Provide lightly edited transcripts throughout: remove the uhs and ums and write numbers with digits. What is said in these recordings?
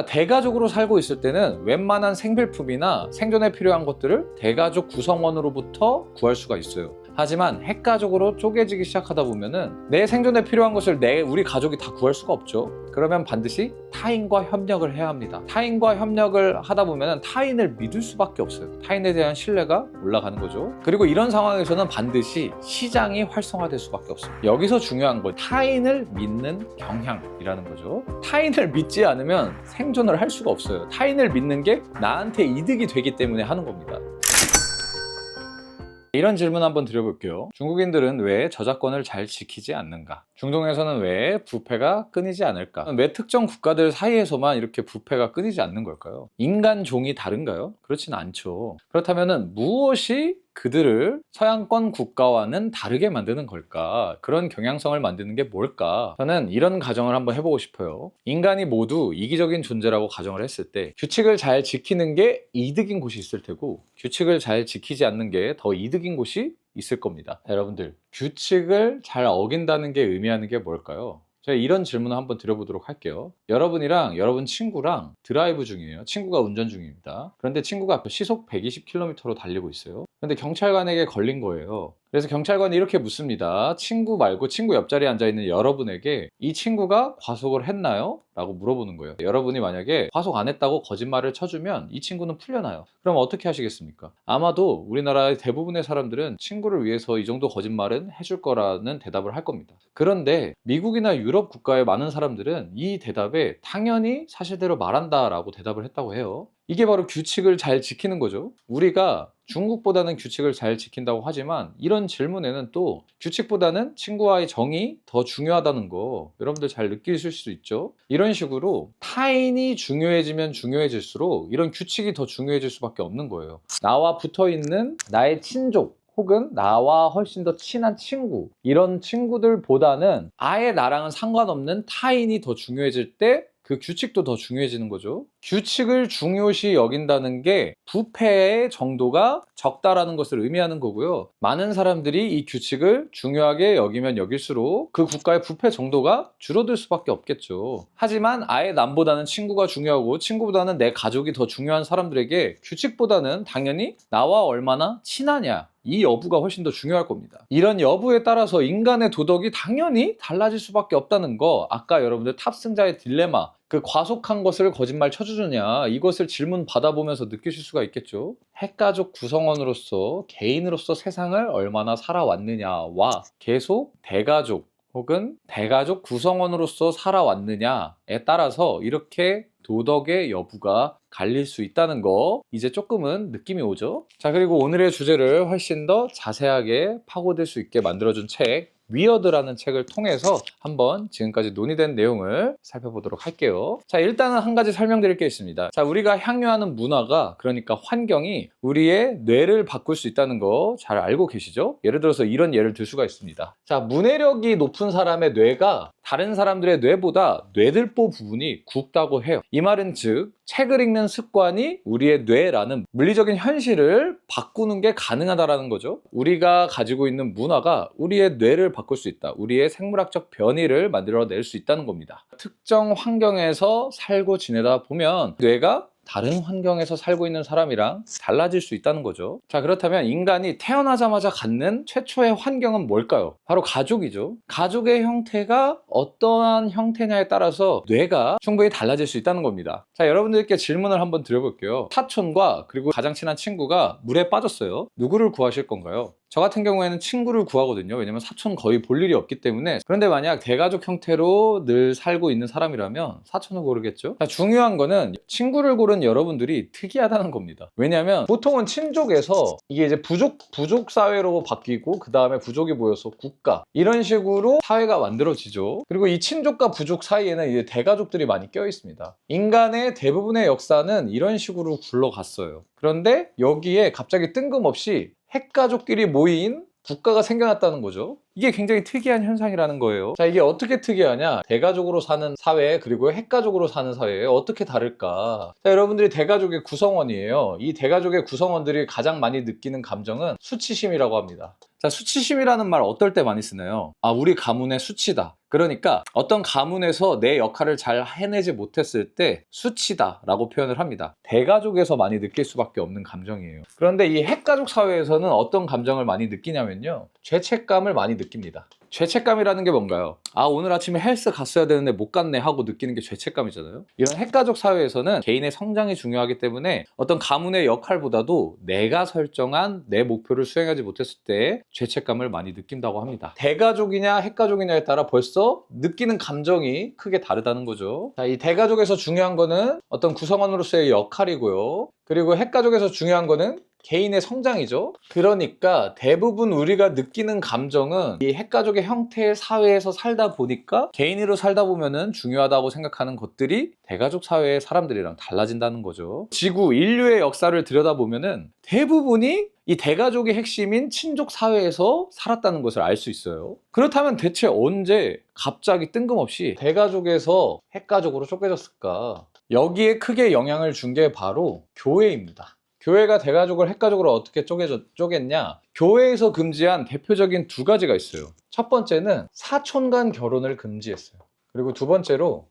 대가족으로 살고 있을 때는 웬만한 생필품이나 생존에 필요한 것들을 대가족 구성원으로부터 구할 수가 있어요. 하지만 핵가족으로 쪼개지기 시작하다 보면은 내 생존에 필요한 것을 우리 가족이 다 구할 수가 없죠. 그러면 반드시 타인과 협력을 해야 합니다. 타인과 협력을 하다 보면은 타인을 믿을 수밖에 없어요. 타인에 대한 신뢰가 올라가는 거죠. 그리고 이런 상황에서는 반드시 시장이 활성화될 수밖에 없어요. 여기서 중요한 건 타인을 믿는 경향이라는 거죠. 타인을 믿지 않으면 생존을 할 수가 없어요. 타인을 믿는 게 나한테 이득이 되기 때문에 하는 겁니다. 이런 질문 한번 드려볼게요. 중국인들은 왜 저작권을 잘 지키지 않는가? 중동에서는 왜 부패가 끊이지 않을까? 왜 특정 국가들 사이에서만 이렇게 부패가 끊이지 않는 걸까요? 인간 종이 다른가요? 그렇지는 않죠. 그렇다면 무엇이 그들을 서양권 국가와는 다르게 만드는 걸까? 그런 경향성을 만드는 게 뭘까? 저는 이런 가정을 한번 해보고 싶어요. 인간이 모두 이기적인 존재라고 가정을 했을 때 규칙을 잘 지키는 게 이득인 곳이 있을 테고 규칙을 잘 지키지 않는 게 더 이득인 곳이 있을 겁니다. 여러분들, 규칙을 잘 어긴다는 게 의미하는 게 뭘까요? 제가 이런 질문을 한번 드려보도록 할게요. 여러분이랑 여러분 친구랑 드라이브 중이에요. 친구가 운전 중입니다. 그런데 친구가 시속 120km로 달리고 있어요. 그런데 경찰관에게 걸린 거예요. 그래서 경찰관이 이렇게 묻습니다. 친구 말고 친구 옆자리에 앉아있는 여러분에게 이 친구가 과속을 했나요? 라고 물어보는 거예요. 여러분이 만약에 과속 안 했다고 거짓말을 쳐주면 이 친구는 풀려나요. 그럼 어떻게 하시겠습니까? 아마도 우리나라의 대부분의 사람들은 친구를 위해서 이 정도 거짓말은 해줄 거라는 대답을 할 겁니다. 그런데 미국이나 유럽 국가의 많은 사람들은 이 대답에 당연히 사실대로 말한다 라고 대답을 했다고 해요. 이게 바로 규칙을 잘 지키는 거죠. 우리가 중국보다는 규칙을 잘 지킨다고 하지만 이런 질문에는 또 규칙보다는 친구와의 정이 더 중요하다는 거 여러분들 잘 느끼실 수 있죠. 이런 식으로 타인이 중요해지면 중요해질수록 이런 규칙이 더 중요해질 수밖에 없는 거예요. 나와 붙어있는 나의 친족 혹은 나와 훨씬 더 친한 친구, 이런 친구들보다는 아예 나랑은 상관없는 타인이 더 중요해질 때 그 규칙도 더 중요해지는 거죠. 규칙을 중요시 여긴다는 게 부패의 정도가 적다라는 것을 의미하는 거고요. 많은 사람들이 이 규칙을 중요하게 여기면 여길수록 그 국가의 부패 정도가 줄어들 수밖에 없겠죠. 하지만 아예 남보다는 친구가 중요하고 친구보다는 내 가족이 더 중요한 사람들에게 규칙보다는 당연히 나와 얼마나 친하냐, 이 여부가 훨씬 더 중요할 겁니다. 이런 여부에 따라서 인간의 도덕이 당연히 달라질 수밖에 없다는 거, 아까 여러분들 탑승자의 딜레마, 그 과속한 것을 거짓말 쳐주느냐, 이것을 질문 받아보면서 느끼실 수가 있겠죠. 핵가족 구성원으로서 개인으로서 세상을 얼마나 살아왔느냐와 계속 대가족 혹은 대가족 구성원으로서 살아왔느냐에 따라서 이렇게 도덕의 여부가 갈릴 수 있다는 거 이제 조금은 느낌이 오죠. 자, 그리고 오늘의 주제를 훨씬 더 자세하게 파고들 수 있게 만들어준 책 위어드라는 책을 통해서 한번 지금까지 논의된 내용을 살펴보도록 할게요. 자, 일단은 한 가지 설명드릴 게 있습니다. 자, 우리가 향유하는 문화가, 그러니까 환경이 우리의 뇌를 바꿀 수 있다는 거 잘 알고 계시죠? 예를 들어서 이런 예를 들 수가 있습니다. 자, 문해력이 높은 사람의 뇌가 다른 사람들의 뇌보다 뇌들보 부분이 굵다고 해요. 이 말은 즉 책을 읽는 습관이 우리의 뇌라는 물리적인 현실을 바꾸는 게 가능하다라는 거죠. 우리가 가지고 있는 문화가 우리의 뇌를 바꿀 수 있다. 우리의 생물학적 변이를 만들어낼 수 있다는 겁니다. 특정 환경에서 살고 지내다 보면 뇌가 다른 환경에서 살고 있는 사람이랑 달라질 수 있다는 거죠. 자, 그렇다면 인간이 태어나자마자 갖는 최초의 환경은 뭘까요? 바로 가족이죠. 가족의 형태가 어떠한 형태냐에 따라서 뇌가 충분히 달라질 수 있다는 겁니다. 자, 여러분들께 질문을 한번 드려볼게요. 사촌과 그리고 가장 친한 친구가 물에 빠졌어요. 누구를 구하실 건가요? 저 같은 경우에는 친구를 구하거든요. 왜냐면 사촌 거의 볼 일이 없기 때문에. 그런데 만약 대가족 형태로 늘 살고 있는 사람이라면 사촌을 고르겠죠. 자, 중요한 거는 친구를 고른 여러분들이 특이하다는 겁니다. 왜냐면 보통은 친족에서 이게 이제 부족 사회로 바뀌고 그 다음에 부족이 모여서 국가, 이런 식으로 사회가 만들어지죠. 그리고 이 친족과 부족 사이에는 이제 대가족들이 많이 껴 있습니다. 인간의 대부분의 역사는 이런 식으로 굴러갔어요. 그런데 여기에 갑자기 뜬금없이 핵가족끼리 모인 국가가 생겨났다는 거죠. 이게 굉장히 특이한 현상이라는 거예요. 자, 이게 어떻게 특이하냐? 대가족으로 사는 사회 그리고 핵가족으로 사는 사회에 어떻게 다를까? 자, 여러분들이 대가족의 구성원이에요. 이 대가족의 구성원들이 가장 많이 느끼는 감정은 수치심이라고 합니다. 자, 수치심이라는 말 어떨 때 많이 쓰나요? 아, 우리 가문의 수치다. 그러니까 어떤 가문에서 내 역할을 잘 해내지 못했을 때 수치다라고 표현을 합니다. 대가족에서 많이 느낄 수밖에 없는 감정이에요. 그런데 이 핵가족 사회에서는 어떤 감정을 많이 느끼냐면요, 죄책감을 많이 느낍니다. 죄책감이라는 게 뭔가요? 아, 오늘 아침에 헬스 갔어야 되는데 못 갔네 하고 느끼는 게 죄책감이잖아요. 이런 핵가족 사회에서는 개인의 성장이 중요하기 때문에 어떤 가문의 역할보다도 내가 설정한 내 목표를 수행하지 못했을 때 죄책감을 많이 느낀다고 합니다. 대가족이냐 핵가족이냐에 따라 벌써 느끼는 감정이 크게 다르다는 거죠. 자, 이 대가족에서 중요한 거는 어떤 구성원으로서의 역할이고요. 그리고 핵가족에서 중요한 거는 개인의 성장이죠. 그러니까 대부분 우리가 느끼는 감정은 이 핵가족의 형태의 사회에서 살다 보니까 개인으로 살다 보면은 중요하다고 생각하는 것들이 대가족 사회의 사람들이랑 달라진다는 거죠. 지구, 인류의 역사를 들여다보면은 대부분이 이 대가족의 핵심인 친족 사회에서 살았다는 것을 알 수 있어요. 그렇다면 대체 언제 갑자기 뜬금없이 대가족에서 핵가족으로 쪼개졌을까? 여기에 크게 영향을 준 게 바로 교회입니다. 교회가 대가족을 핵가족으로 어떻게 쪼갰냐? 교회에서 금지한 대표적인 두 가지가 있어요. 첫 번째는 사촌 간 결혼을 금지했어요. 그리고 두 번째로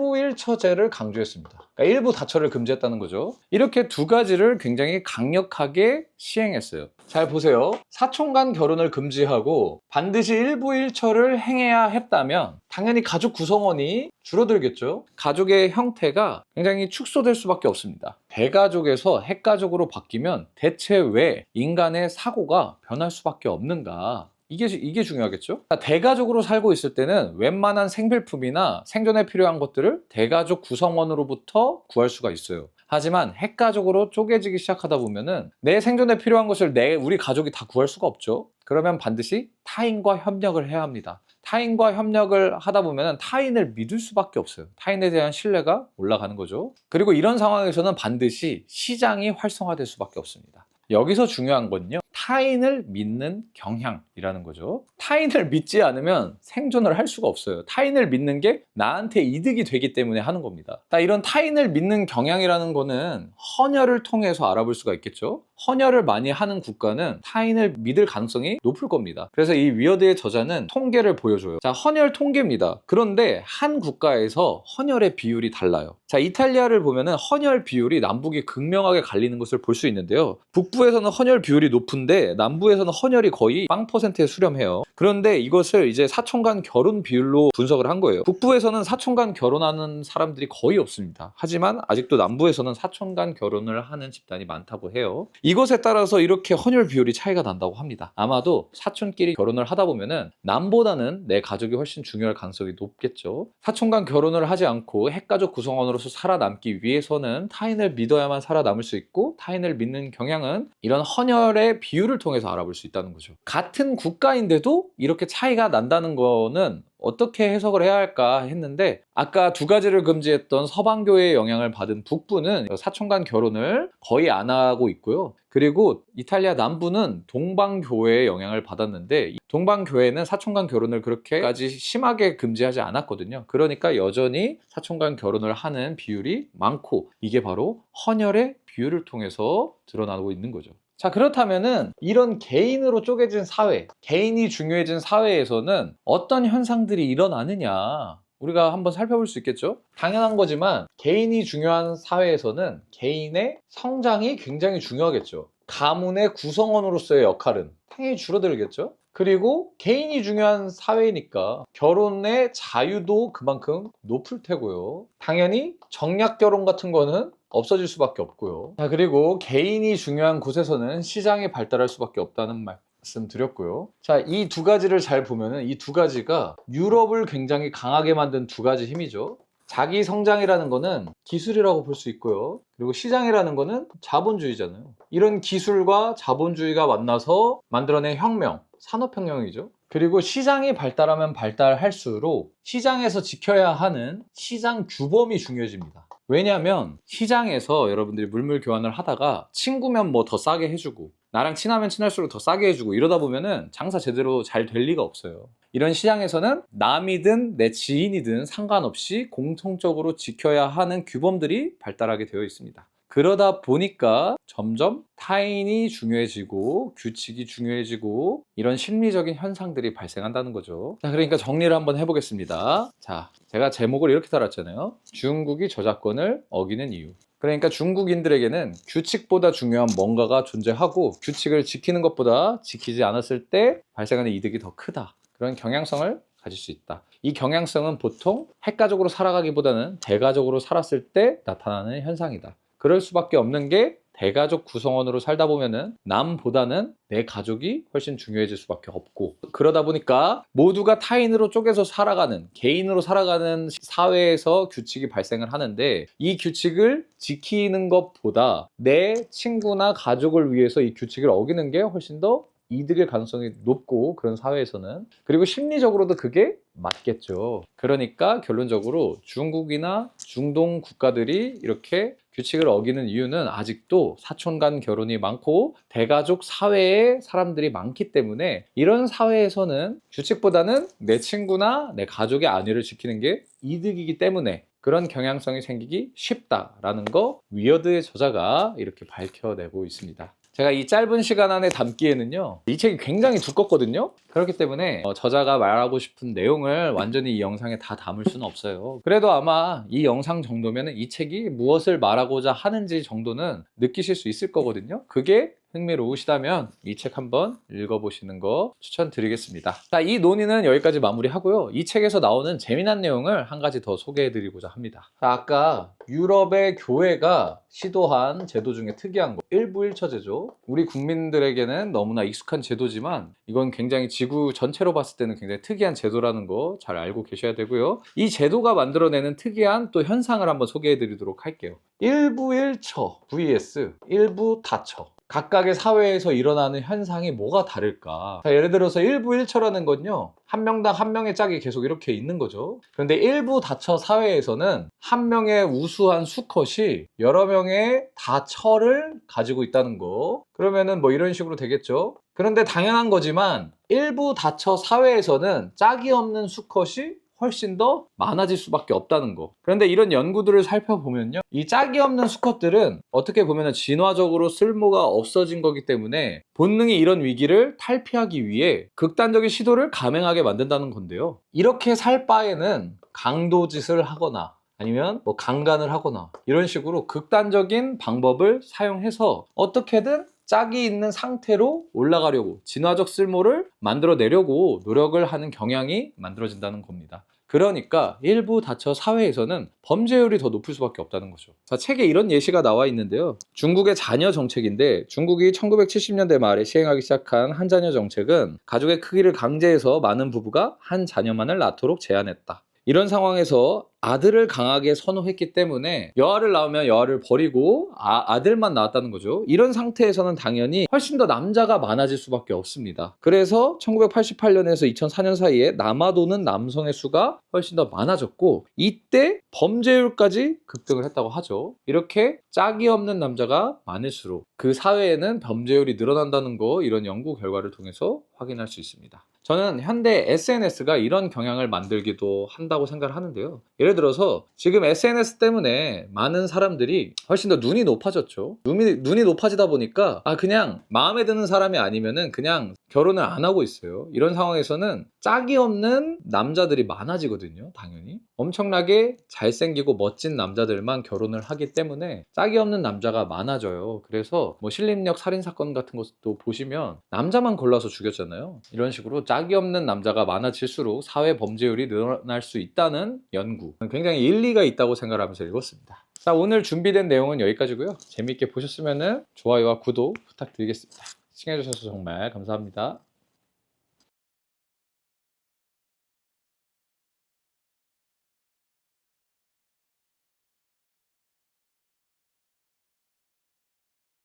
일부일처제를 강조했습니다. 그러니까 일부 다처를 금지했다는 거죠. 이렇게 두 가지를 굉장히 강력하게 시행했어요. 잘 보세요. 사촌 간 결혼을 금지하고 반드시 일부일처를 행해야 했다면 당연히 가족 구성원이 줄어들겠죠. 가족의 형태가 굉장히 축소될 수밖에 없습니다. 대가족에서 핵가족으로 바뀌면 대체 왜 인간의 사고가 변할 수밖에 없는가? 이게 중요하겠죠? 대가족으로 살고 있을 때는 웬만한 생필품이나 생존에 필요한 것들을 대가족 구성원으로부터 구할 수가 있어요. 하지만 핵가족으로 쪼개지기 시작하다 보면은 내 생존에 필요한 것을 우리 가족이 다 구할 수가 없죠. 그러면 반드시 타인과 협력을 해야 합니다. 타인과 협력을 하다 보면 타인을 믿을 수밖에 없어요. 타인에 대한 신뢰가 올라가는 거죠. 그리고 이런 상황에서는 반드시 시장이 활성화될 수밖에 없습니다. 여기서 중요한 건요, 타인을 믿는 경향이라는 거죠. 타인을 믿지 않으면 생존을 할 수가 없어요. 타인을 믿는 게 나한테 이득이 되기 때문에 하는 겁니다. 이런 타인을 믿는 경향이라는 거는 헌혈을 통해서 알아볼 수가 있겠죠. 헌혈을 많이 하는 국가는 타인을 믿을 가능성이 높을 겁니다. 그래서 이 위어드의 저자는 통계를 보여줘요. 자, 헌혈 통계입니다. 그런데 한 국가에서 헌혈의 비율이 달라요. 자, 이탈리아를 보면은 헌혈 비율이 남북이 극명하게 갈리는 것을 볼 수 있는데요. 북부에서는 헌혈 비율이 높은데 남부에서는 헌혈이 거의 0%에 수렴해요. 그런데 이것을 이제 사촌 간 결혼 비율로 분석을 한 거예요. 북부에서는 사촌 간 결혼하는 사람들이 거의 없습니다. 하지만 아직도 남부에서는 사촌 간 결혼을 하는 집단이 많다고 해요. 이것에 따라서 이렇게 헌혈 비율이 차이가 난다고 합니다. 아마도 사촌끼리 결혼을 하다 보면은 남보다는 내 가족이 훨씬 중요할 가능성이 높겠죠. 사촌 간 결혼을 하지 않고 핵가족 구성원으로서 살아남기 위해서는 타인을 믿어야만 살아남을 수 있고, 타인을 믿는 경향은 이런 헌혈의 비율을 통해서 알아볼 수 있다는 거죠. 같은 국가인데도 이렇게 차이가 난다는 거는 어떻게 해석을 해야 할까 했는데, 아까 두 가지를 금지했던 서방교회의 영향을 받은 북부는 사촌 간 결혼을 거의 안 하고 있고요. 그리고 이탈리아 남부는 동방교회의 영향을 받았는데, 동방교회는 사촌 간 결혼을 그렇게까지 심하게 금지하지 않았거든요. 그러니까 여전히 사촌 간 결혼을 하는 비율이 많고, 이게 바로 헌혈의 비율을 통해서 드러나고 있는 거죠. 자, 그렇다면은 이런 개인으로 쪼개진 사회, 개인이 중요해진 사회에서는 어떤 현상들이 일어나느냐, 우리가 한번 살펴볼 수 있겠죠? 당연한 거지만 개인이 중요한 사회에서는 개인의 성장이 굉장히 중요하겠죠. 가문의 구성원으로서의 역할은 당연히 줄어들겠죠? 그리고 개인이 중요한 사회니까 결혼의 자유도 그만큼 높을 테고요. 당연히 정략 결혼 같은 거는 없어질 수밖에 없고요. 자, 그리고 개인이 중요한 곳에서는 시장이 발달할 수밖에 없다는 말씀 드렸고요. 자, 이 두 가지를 잘 보면은 이 두 가지가 유럽을 굉장히 강하게 만든 두 가지 힘이죠. 자기 성장이라는 거는 기술이라고 볼 수 있고요. 그리고 시장이라는 거는 자본주의잖아요. 이런 기술과 자본주의가 만나서 만들어낸 혁명, 산업혁명이죠. 그리고 시장이 발달하면 발달할수록 시장에서 지켜야 하는 시장 규범이 중요해집니다. 왜냐하면 시장에서 여러분들이 물물 교환을 하다가 친구면 뭐 더 싸게 해주고, 나랑 친하면 친할수록 더 싸게 해주고, 이러다 보면은 장사 제대로 잘 될 리가 없어요. 이런 시장에서는 남이든 내 지인이든 상관없이 공통적으로 지켜야 하는 규범들이 발달하게 되어 있습니다. 그러다 보니까 점점 타인이 중요해지고 규칙이 중요해지고 이런 심리적인 현상들이 발생한다는 거죠. 자, 그러니까 정리를 한번 해보겠습니다. 자, 제가 제목을 이렇게 달았잖아요. 중국이 저작권을 어기는 이유. 그러니까 중국인들에게는 규칙보다 중요한 뭔가가 존재하고 규칙을 지키는 것보다 지키지 않았을 때 발생하는 이득이 더 크다. 그런 경향성을 가질 수 있다. 이 경향성은 보통 핵가족으로 살아가기보다는 대가족으로 살았을 때 나타나는 현상이다. 그럴 수밖에 없는 게 대가족 구성원으로 살다 보면은 남보다는 내 가족이 훨씬 중요해질 수밖에 없고, 그러다 보니까 모두가 타인으로 쪼개서 살아가는, 개인으로 살아가는 사회에서 규칙이 발생을 하는데, 이 규칙을 지키는 것보다 내 친구나 가족을 위해서 이 규칙을 어기는 게 훨씬 더 이득일 가능성이 높고, 그런 사회에서는. 그리고 심리적으로도 그게 맞겠죠. 그러니까 결론적으로 중국이나 중동 국가들이 이렇게 규칙을 어기는 이유는 아직도 사촌 간 결혼이 많고 대가족 사회에 사람들이 많기 때문에, 이런 사회에서는 규칙보다는 내 친구나 내 가족의 안위를 지키는 게 이득이기 때문에 그런 경향성이 생기기 쉽다라는 거 위어드의 저자가 이렇게 밝혀내고 있습니다. 제가 이 짧은 시간 안에 담기에는요, 이 책이 굉장히 두껍거든요. 그렇기 때문에 저자가 말하고 싶은 내용을 완전히 이 영상에 다 담을 수는 없어요. 그래도 아마 이 영상 정도면 이 책이 무엇을 말하고자 하는지 정도는 느끼실 수 있을 거거든요. 그게 흥미로우시다면 이 책 한번 읽어보시는 거 추천드리겠습니다. 자, 이 논의는 여기까지 마무리하고요. 이 책에서 나오는 재미난 내용을 한 가지 더 소개해드리고자 합니다. 자, 아까 유럽의 교회가 시도한 제도 중에 특이한 거, 일부일처제죠. 우리 국민들에게는 너무나 익숙한 제도지만 이건 굉장히 지구 전체로 봤을 때는 굉장히 특이한 제도라는 거 잘 알고 계셔야 되고요. 이 제도가 만들어내는 특이한 또 현상을 한번 소개해드리도록 할게요. 일부일처 vs 일부다처. 각각의 사회에서 일어나는 현상이 뭐가 다를까? 자, 예를 들어서 일부일처라는 건요, 한 명당 한 명의 짝이 계속 이렇게 있는 거죠. 그런데 일부다처 사회에서는 한 명의 우수한 수컷이 여러 명의 다처를 가지고 있다는 거. 그러면은 뭐 이런 식으로 되겠죠. 그런데 당연한 거지만 일부다처 사회에서는 짝이 없는 수컷이 훨씬 더 많아질 수밖에 없다는 거. 그런데 이런 연구들을 살펴보면요, 이 짝이 없는 수컷들은 어떻게 보면 진화적으로 쓸모가 없어진 거기 때문에 본능이 이런 위기를 탈피하기 위해 극단적인 시도를 감행하게 만든다는 건데요. 이렇게 살 바에는 강도짓을 하거나 아니면 뭐 강간을 하거나 이런 식으로 극단적인 방법을 사용해서 어떻게든 짝이 있는 상태로 올라가려고, 진화적 쓸모를 만들어내려고 노력을 하는 경향이 만들어진다는 겁니다. 그러니까 일부 다처 사회에서는 범죄율이 더 높을 수밖에 없다는 거죠. 자, 책에 이런 예시가 나와 있는데요. 중국의 자녀 정책인데, 중국이 1970년대 말에 시행하기 시작한 한 자녀 정책은 가족의 크기를 강제해서 많은 부부가 한 자녀만을 낳도록 제한했다. 이런 상황에서 아들을 강하게 선호했기 때문에 여아를 낳으면 여아를 버리고 아들만 낳았다는 거죠. 이런 상태에서는 당연히 훨씬 더 남자가 많아질 수밖에 없습니다. 그래서 1988년에서 2004년 사이에 남아도는 남성의 수가 훨씬 더 많아졌고, 이때 범죄율까지 급등을 했다고 하죠. 이렇게 짝이 없는 남자가 많을수록 그 사회에는 범죄율이 늘어난다는 거, 이런 연구 결과를 통해서 확인할 수 있습니다. 저는 현대 SNS가 이런 경향을 만들기도 한다고 생각을 하는데요. 예를 들어서 지금 SNS 때문에 많은 사람들이 훨씬 더 눈이 높아졌죠. 눈이 높아지다 보니까 그냥 마음에 드는 사람이 아니면은 그냥 결혼을 안 하고 있어요. 이런 상황에서는 짝이 없는 남자들이 많아지거든요. 당연히 엄청나게 잘생기고 멋진 남자들만 결혼을 하기 때문에 짝이 없는 남자가 많아져요. 그래서 뭐 신림역 살인사건 같은 것도 보시면 남자만 골라서 죽였잖아요. 이런 식으로 짝이 없는 남자가 많아질수록 사회 범죄율이 늘어날 수 있다는 연구, 굉장히 일리가 있다고 생각하면서 읽었습니다. 자, 오늘 준비된 내용은 여기까지고요. 재미있게 보셨으면 좋아요와 구독 부탁드리겠습니다. 시청해주셔서 정말 감사합니다.